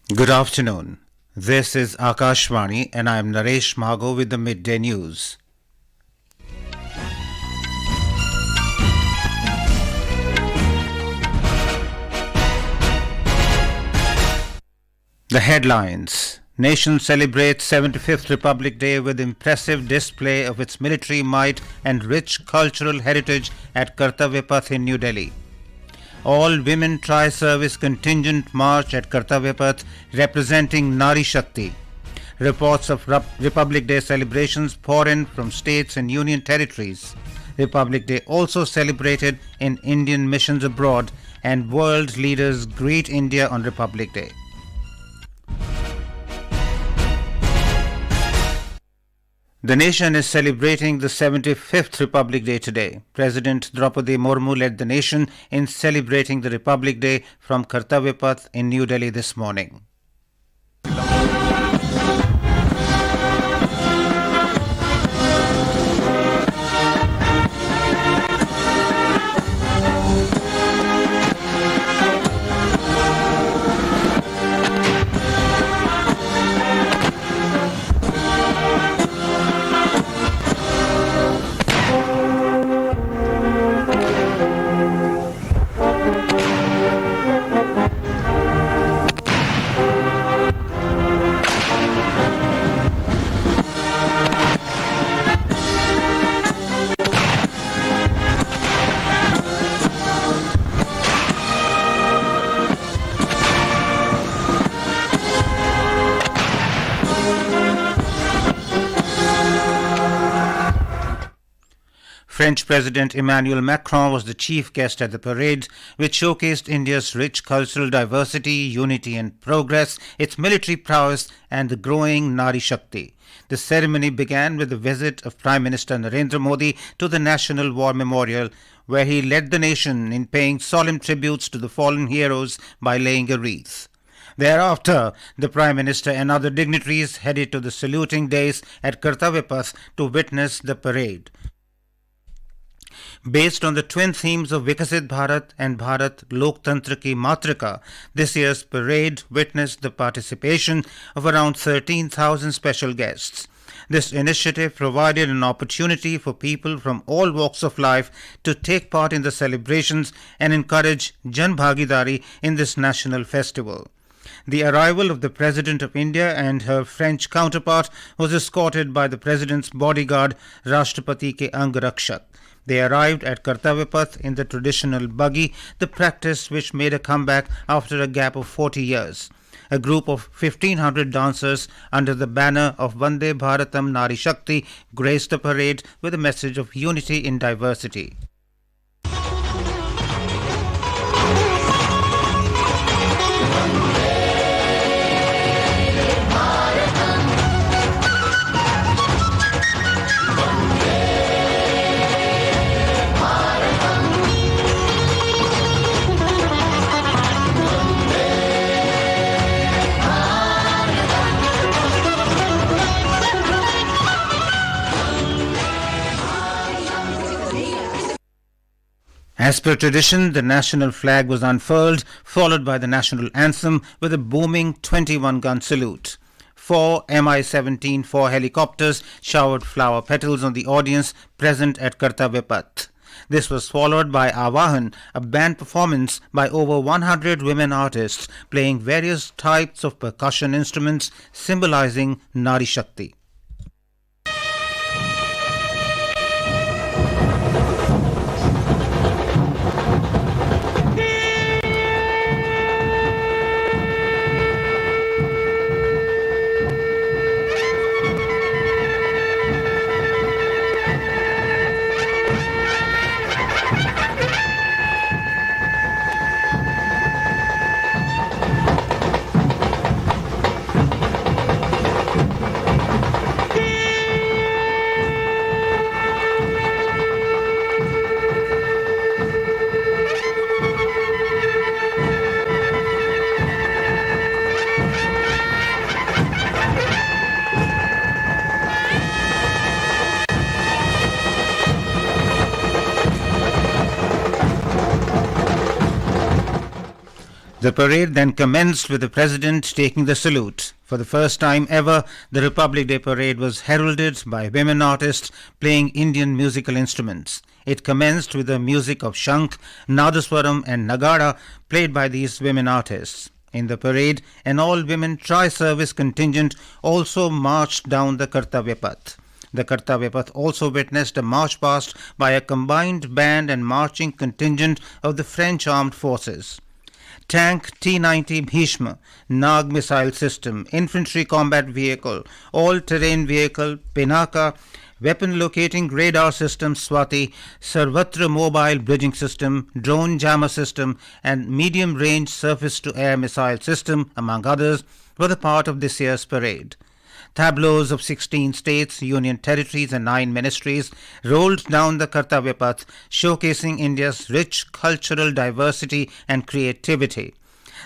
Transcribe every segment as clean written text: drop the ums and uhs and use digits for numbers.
Good afternoon. This is Akashvani and I am Naresh Mago with the midday news. The headlines. Nation celebrates 75th Republic Day with impressive display of its military might and rich cultural heritage at Kartavya Path in New Delhi. All women tri-service contingent march at Kartavya Path representing Nari Shakti. Reports of Republic Day celebrations pour in from states and union territories. Republic Day also celebrated in Indian missions abroad and world leaders greet India on Republic Day. The nation is celebrating the 75th Republic Day today. President Draupadi Murmu led the nation in celebrating the Republic Day from Kartavya Path in New Delhi this morning. French President Emmanuel Macron was the chief guest at the parade, which showcased India's rich cultural diversity, unity and progress, its military prowess and the growing Nari Shakti. The ceremony began with the visit of Prime Minister Narendra Modi to the National War Memorial, where he led the nation in paying solemn tributes to the fallen heroes by laying a wreath. Thereafter, the Prime Minister and other dignitaries headed to the saluting dais at Kartavya Path to witness the parade. Based on the twin themes of Vikasit Bharat and Bharat Loktantra Ki Matrika, this year's parade witnessed the participation of around 13,000 special guests. This initiative provided an opportunity for people from all walks of life to take part in the celebrations and encourage Jan Bhagidari in this national festival. The arrival of the President of India and her French counterpart was escorted by the President's bodyguard, Rashtrapati Ke Ang Rakshak. They arrived at Kartavya Path in the traditional buggy, the practice which made a comeback after a gap of 40 years. A group of 1,500 dancers under the banner of Vande Bharatam Nari Shakti graced the parade with a message of unity in diversity. As per tradition, the national flag was unfurled, followed by the national anthem with a booming 21-gun salute. 4 Mi-17-4 helicopters showered flower petals on the audience present at Kartavya Path. This was followed by Avahan, a band performance by over 100 women artists playing various types of percussion instruments symbolizing Nari Shakti. The parade then commenced with the President taking the salute. For the first time ever, the Republic Day parade was heralded by women artists playing Indian musical instruments. It commenced with the music of Shankh, Nadaswaram and Nagada played by these women artists. In the parade, an all-women tri-service contingent also marched down the Kartavya Path. The Kartavya Path also witnessed a march past by a combined band and marching contingent of the French armed forces. Tank T-90 Bhishma, Nag missile system, infantry combat vehicle, all-terrain vehicle, Pinaka, weapon locating radar system Swati, Sarvatra mobile bridging system, drone jammer system and medium-range surface-to-air missile system, among others, were the part of this year's parade. Tableaus of 16 states, union territories and 9 ministries rolled down the Kartavya Path, showcasing India's rich cultural diversity and creativity.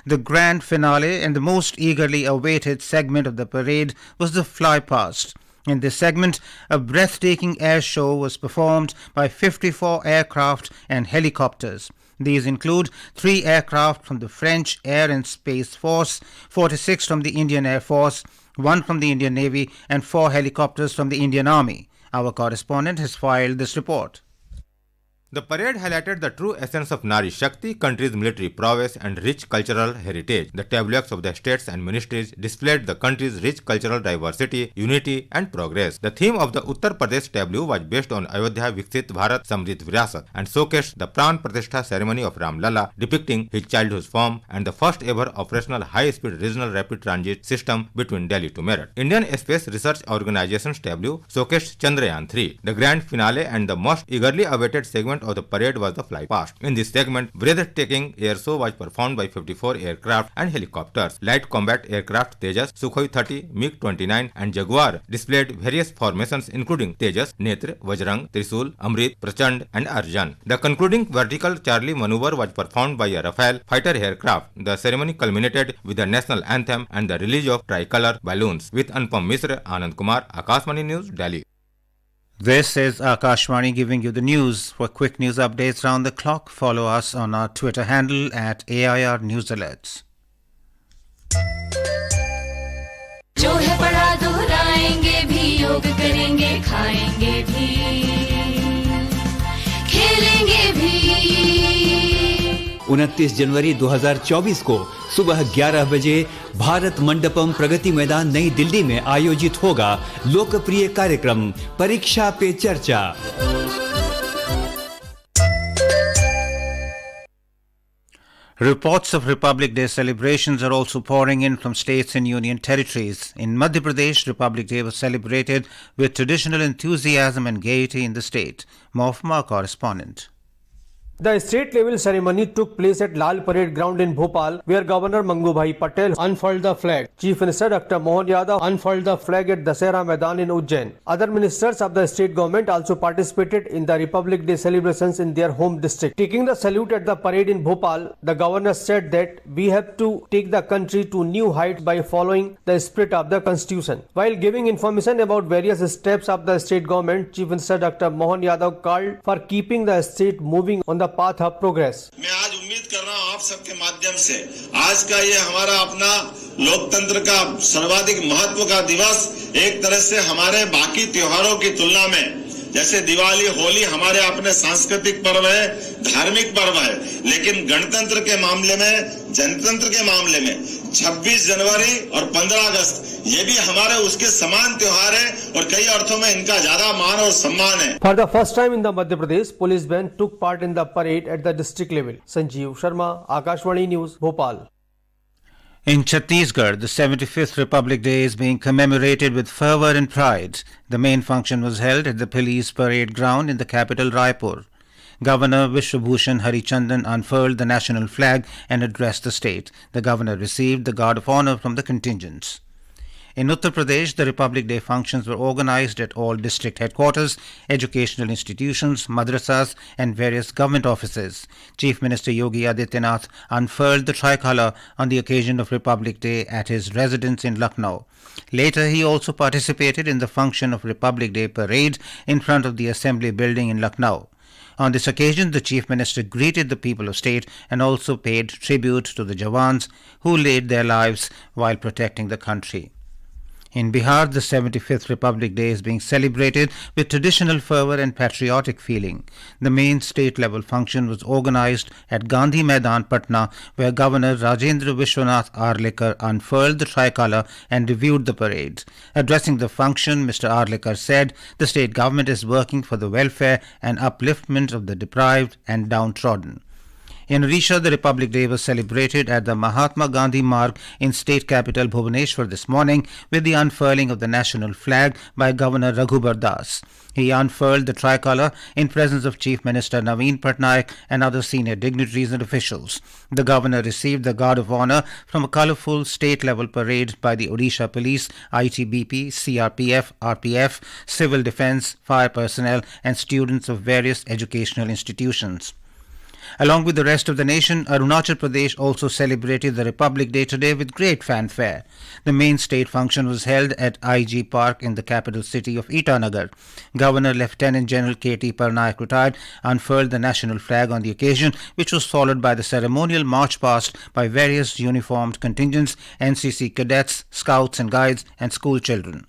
The grand finale and the most eagerly awaited segment of the parade was the Fly Past. In this segment, a breathtaking air show was performed by 54 aircraft and helicopters. These include 3 aircraft from the French Air and Space Force, 46 from the Indian Air Force, 1 from the Indian Navy and 4 helicopters from the Indian Army. Our correspondent has filed this report. The parade highlighted the true essence of Nari Shakti, country's military prowess and rich cultural heritage. The tableaux of the states and ministries displayed the country's rich cultural diversity, unity and progress. The theme of the Uttar Pradesh tableau was based on Ayodhya Viksit Bharat Samrit Virasat and showcased the Pran Pratishtha ceremony of Ram Lalla, depicting his childhood's form and the first ever operational high-speed regional rapid transit system between Delhi to Meerut. Indian Space Research Organization's tableau showcased Chandrayaan-3. The grand finale and the most eagerly awaited segment of the parade was the Fly Past. In this segment, breathtaking air show was performed by 54 aircraft and helicopters. Light combat aircraft Tejas, Sukhoi 30, MiG-29 and Jaguar displayed various formations including Tejas, Netra, Vajrang, Trisul, Amrit, Prachand and Arjan. The concluding vertical Charlie maneuver was performed by a Rafale fighter aircraft. The ceremony culminated with the national anthem and the release of tricolor balloons. With Anupam Misra, Anand Kumar, Akashvani News, Delhi. This is Akashvani giving you the news. For quick news updates round the clock, follow us on our Twitter handle at AIR News Alerts. जो है पढ़ा दोहराएंगे भी, योग करेंगे खाएंगे भी, खेलेंगे भी। 29 जनवरी 2024 को सुबह 11 बजे भारत मंडपम प्रगति मैदान नई दिल्ली में आयोजित होगा लोकप्रिय कार्यक्रम परीक्षा पे चर्चा। Reports of Republic Day celebrations are also pouring in from states and union territories. In Madhya Pradesh, Republic Day was celebrated with traditional enthusiasm and gaiety in the state. More from our correspondent. The state-level ceremony took place at Lal Parade Ground in Bhopal, where Governor Mangubhai Patel unfurled the flag. Chief Minister Dr. Mohan Yadav unfurled the flag at Dasera Maidan in Ujjain. Other ministers of the state government also participated in the Republic Day celebrations in their home district. Taking the salute at the parade in Bhopal, the governor said that we have to take the country to new heights by following the spirit of the constitution. While giving information about various steps of the state government, Chief Minister Dr. Mohan Yadav called for keeping the state moving on the path of progress. मैं आज उम्मीद कर रहा हूं आप सबके माध्यम से आज का ये हमारा अपना लोकतंत्र का सर्वाधिक महत्व का दिवस एक तरह से हमारे बाकी त्योहारों की तुलना में, जैसे दिवाली, होली हमारे अपने सांस्कृतिक पर्व है, धार्मिक पर्व है, लेकिन गणतंत्र के मामले में, जनतंत्र के मामले में 26 जनवरी और 15 अगस्त ये भी हमारे उसके समान त्योहार है और कई अर्थों में इनका ज्यादा मान और सम्मान है. For the first time in the Madhya Pradesh, police band took part in the parade at the district level. Sanjeev Sharma, Akashvani News, Bhopal. In Chhattisgarh, the 75th Republic Day is being commemorated with fervour and pride. The main function was held at the police parade ground in the capital Raipur. Governor Vishwabhushan Harichandan unfurled the national flag and addressed the state. The governor received the Guard of Honour from the contingents. In Uttar Pradesh, the Republic Day functions were organized at all district headquarters, educational institutions, madrasas and various government offices. Chief Minister Yogi Adityanath unfurled the tricolour on the occasion of Republic Day at his residence in Lucknow. Later, he also participated in the function of Republic Day parade in front of the Assembly building in Lucknow. On this occasion, the Chief Minister greeted the people of state and also paid tribute to the Jawans who laid their lives while protecting the country. In Bihar, the 75th Republic Day is being celebrated with traditional fervour and patriotic feeling. The main state-level function was organised at Gandhi Maidan, Patna, where Governor Rajendra Vishwanath Arlekar unfurled the tricolour and reviewed the parade. Addressing the function, Mr. Arlekar said the state government is working for the welfare and upliftment of the deprived and downtrodden. In Odisha, the Republic Day was celebrated at the Mahatma Gandhi Marg in state capital Bhubaneswar this morning with the unfurling of the national flag by Governor Raghubar Das. He unfurled the tricolour in presence of Chief Minister Naveen Patnaik and other senior dignitaries and officials. The governor received the Guard of Honour from a colourful state-level parade by the Odisha Police, ITBP, CRPF, RPF, Civil Defence, fire personnel and students of various educational institutions. Along with the rest of the nation, Arunachal Pradesh also celebrated the Republic Day today with great fanfare. The main state function was held at IG Park in the capital city of Itanagar. Governor Lieutenant General K.T. Parnaik retired unfurled the national flag on the occasion, which was followed by the ceremonial march past by various uniformed contingents, NCC cadets, scouts and guides and school children.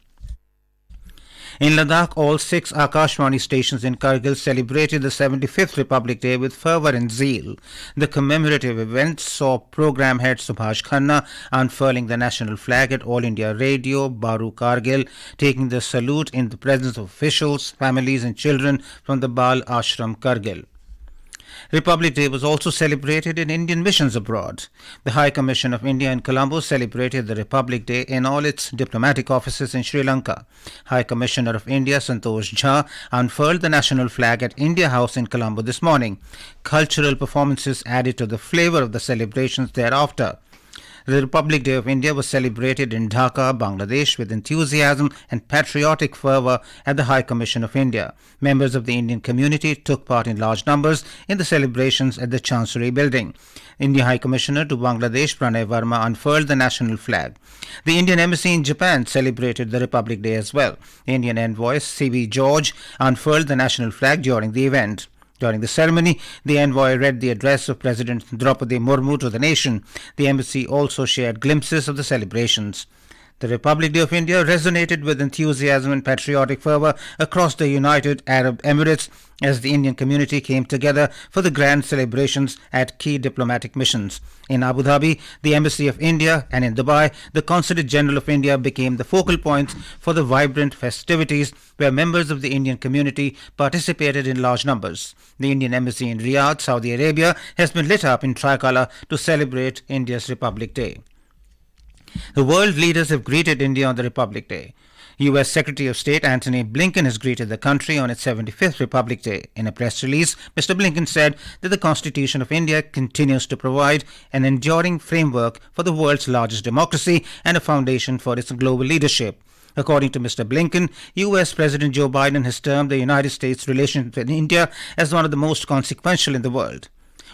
In Ladakh, all 6 Akashvani stations in Kargil celebrated the 75th Republic Day with fervour and zeal. The commemorative event saw program head Subhash Khanna unfurling the national flag at All India Radio, Baru Kargil, taking the salute in the presence of officials, families and children from the Bal Ashram Kargil. Republic Day was also celebrated in Indian missions abroad. The High Commission of India in Colombo celebrated the Republic Day in all its diplomatic offices in Sri Lanka. High Commissioner of India Santosh Jha unfurled the national flag at India House in Colombo this morning. Cultural performances added to the flavour of the celebrations thereafter. The Republic Day of India was celebrated in Dhaka, Bangladesh with enthusiasm and patriotic fervour at the High Commission of India. Members of the Indian community took part in large numbers in the celebrations at the Chancery building. India High Commissioner to Bangladesh Pranay Verma unfurled the national flag. The Indian Embassy in Japan celebrated the Republic Day as well. Indian envoy C.B. George unfurled the national flag during the event. During the ceremony, the envoy read the address of President Draupadi Murmu to the nation. The embassy also shared glimpses of the celebrations. The Republic Day of India resonated with enthusiasm and patriotic fervour across the United Arab Emirates as the Indian community came together for the grand celebrations at key diplomatic missions. In Abu Dhabi, the Embassy of India, and in Dubai, the Consulate General of India became the focal points for the vibrant festivities where members of the Indian community participated in large numbers. The Indian Embassy in Riyadh, Saudi Arabia, has been lit up in tricolour to celebrate India's Republic Day. The world leaders have greeted India on the Republic Day. U.S. Secretary of State Antony Blinken has greeted the country on its 75th Republic Day. In a press release, Mr. Blinken said that the Constitution of India continues to provide an enduring framework for the world's largest democracy and a foundation for its global leadership. According to Mr. Blinken, U.S. President Joe Biden has termed the United States' relations with India as one of the most consequential in the world.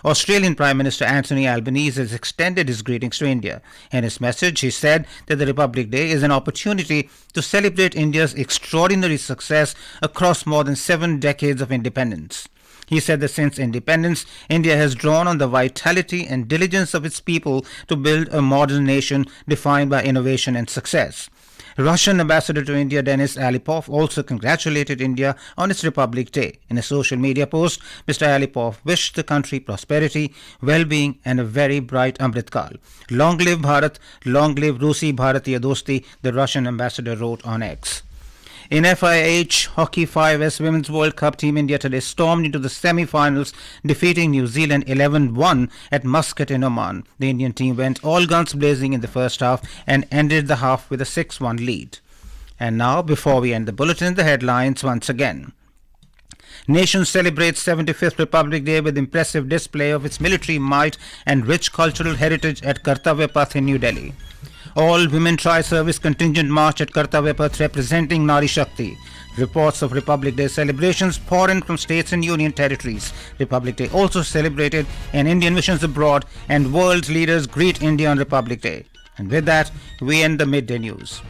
Australian Prime Minister Anthony Albanese has extended his greetings to India. In his message, he said that the Republic Day is an opportunity to celebrate India's extraordinary success across more than 7 decades of independence. He said that since independence, India has drawn on the vitality and diligence of its people to build a modern nation defined by innovation and success. Russian Ambassador to India Denis Alipov also congratulated India on its Republic Day. In a social media post, Mr. Alipov wished the country prosperity, well-being and a very bright Amritkal. Long live Bharat, long live Rusi Bharatiya Dosti, the Russian ambassador wrote on X. In FIH Hockey 5S Women's World Cup, Team India today stormed into the semi-finals, defeating New Zealand 11-1 at Muscat in Oman. The Indian team went all guns blazing in the first half and ended the half with a 6-1 lead. And now, before we end the bulletin, the headlines once again. Nation celebrates 75th Republic Day with impressive display of its military might and rich cultural heritage at Kartavya Path in New Delhi. All women tri-service contingent march at Kartavya Path representing Nari Shakti. Reports of Republic Day celebrations pour in from states and union territories. Republic Day also celebrated in Indian missions abroad, and world leaders greet India on Republic Day. And with that, we end the midday news.